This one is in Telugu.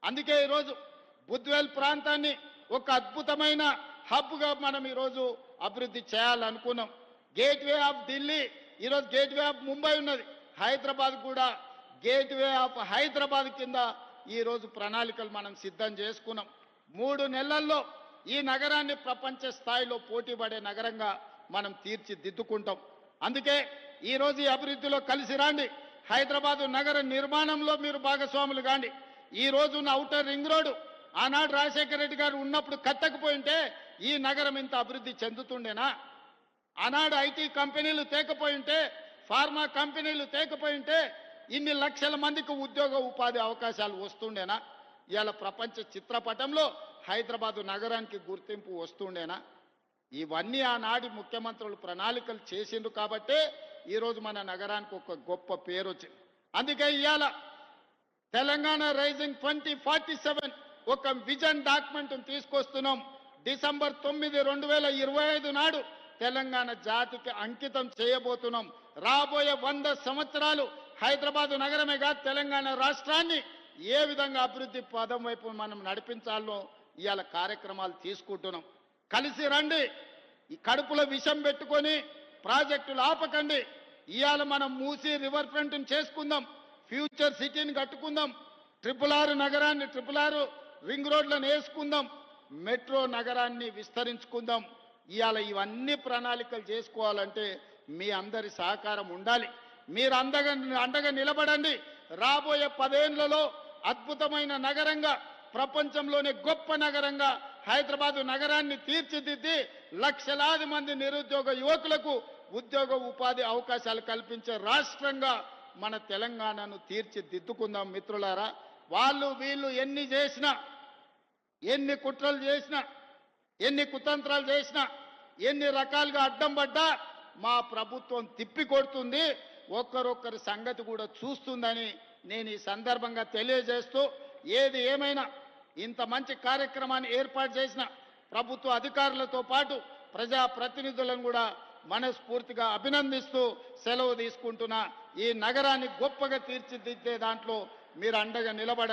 అందుకే ఈరోజు బుద్వేల్ ప్రాంతాన్ని ఒక అద్భుతమైన హబ్గా మనం ఈరోజు అభివృద్ధి చేయాలనుకున్నాం. గేట్వే ఆఫ్ ఢిల్లీ, ఈరోజు గేట్వే ఆఫ్ ముంబై ఉన్నది, హైదరాబాద్ కూడా గేట్వే ఆఫ్ హైదరాబాద్ కింద ఈరోజు ప్రణాళికలు మనం సిద్ధం చేసుకున్నాం. 3 నెలల్లో ఈ నగరాన్ని ప్రపంచ స్థాయిలో పోటీపడే నగరంగా మనం తీర్చిదిద్దుకుంటాం. అందుకే ఈరోజు ఈ అభివృద్ధిలో కలిసి రాండి. హైదరాబాదు నగర నిర్మాణంలో మీరు భాగస్వాములు కాండి. ఈ రోజున్న ఔటర్ రింగ్ రోడ్డు ఆనాడు రాజశేఖర రెడ్డి గారు ఉన్నప్పుడు కట్టకపోయింటే ఈ నగరం ఇంత అభివృద్ధి చెందుతుండేనా? ఆనాడు ఐటీ కంపెనీలు తేకపోయింటే, ఫార్మా కంపెనీలు తేకపోయింటే ఇన్ని లక్షల మందికి ఉద్యోగ ఉపాధి అవకాశాలు వస్తుండేనా? ఇవాళ ప్రపంచ చిత్రపటంలో హైదరాబాదు నగరానికి గుర్తింపు వస్తుండేనా? ఇవన్నీ ఆనాటి ముఖ్యమంత్రులు ప్రణాళికలు చేసిండ్రు కాబట్టే ఈరోజు మన నగరానికి ఒక గొప్ప పేరు వచ్చింది. అందుకే ఇవాళ తెలంగాణ రైజింగ్ 2047 ఒక విజన్ డాక్యుమెంట్ తీసుకొస్తున్నాం. డిసెంబర్ 9, 2025 నాడు తెలంగాణ జాతికి అంకితం చేయబోతున్నాం. రాబోయే 100 సంవత్సరాలు హైదరాబాదు నగరమే కాదు తెలంగాణ రాష్ట్రాన్ని ఏ విధంగా అభివృద్ధి పదం వైపు మనం నడిపించాలో ఇవాళ కార్యక్రమాలు తీసుకుంటున్నాం. కలిసి రండి. ఈ కడుపులో విషం పెట్టుకొని ప్రాజెక్టులు ఆపకండి. ఇవాళ మనం మూసి రివర్ ఫ్రంట్ని చేసుకుందాం, ఫ్యూచర్ సిటీని కట్టుకుందాం, RRR నగరాన్ని RRR రింగ్ రోడ్లను వేసుకుందాం, మెట్రో నగరాన్ని విస్తరించుకుందాం. ఇవాళ ఇవన్నీ ప్రణాళికలు చేసుకోవాలంటే మీ అందరి సహకారం ఉండాలి. మీరు అండగా నిలబడండి. రాబోయే 10 ఏళ్లలో అద్భుతమైన నగరంగా, ప్రపంచంలోనే గొప్ప నగరంగా హైదరాబాదు నగరాన్ని తీర్చిదిద్ది లక్షలాది మంది నిరుద్యోగ యువకులకు ఉద్యోగ ఉపాధి అవకాశాలు కల్పించే రాష్ట్రంగా మన తెలంగాణను తీర్చిదిద్దుకుందాం. మిత్రులారా, వాళ్ళు వీళ్ళు ఎన్ని చేసినా, ఎన్ని కుట్రలు చేసినా, ఎన్ని కుతంత్రాలు చేసినా, ఎన్ని రకాలుగా అడ్డం పడ్డా మా ప్రభుత్వం తిప్పి కొడుతుంది, ఒక్కరొక్కరి సంగతి కూడా చూస్తుందని నేను ఈ సందర్భంగా తెలియజేస్తూ, ఏది ఏమైనా ఇంత మంచి కార్యక్రమాన్ని ఏర్పాటు చేసిన ప్రభుత్వ అధికారులతో పాటు ప్రజాప్రతినిధులను కూడా మనస్ఫూర్తిగా అభినందిస్తూ సెలవు తీసుకుంటున్నా. ఈ నగరాన్ని గొప్పగా తీర్చిదిద్దే దాంట్లో మీరు అండగా నిలబడాలి.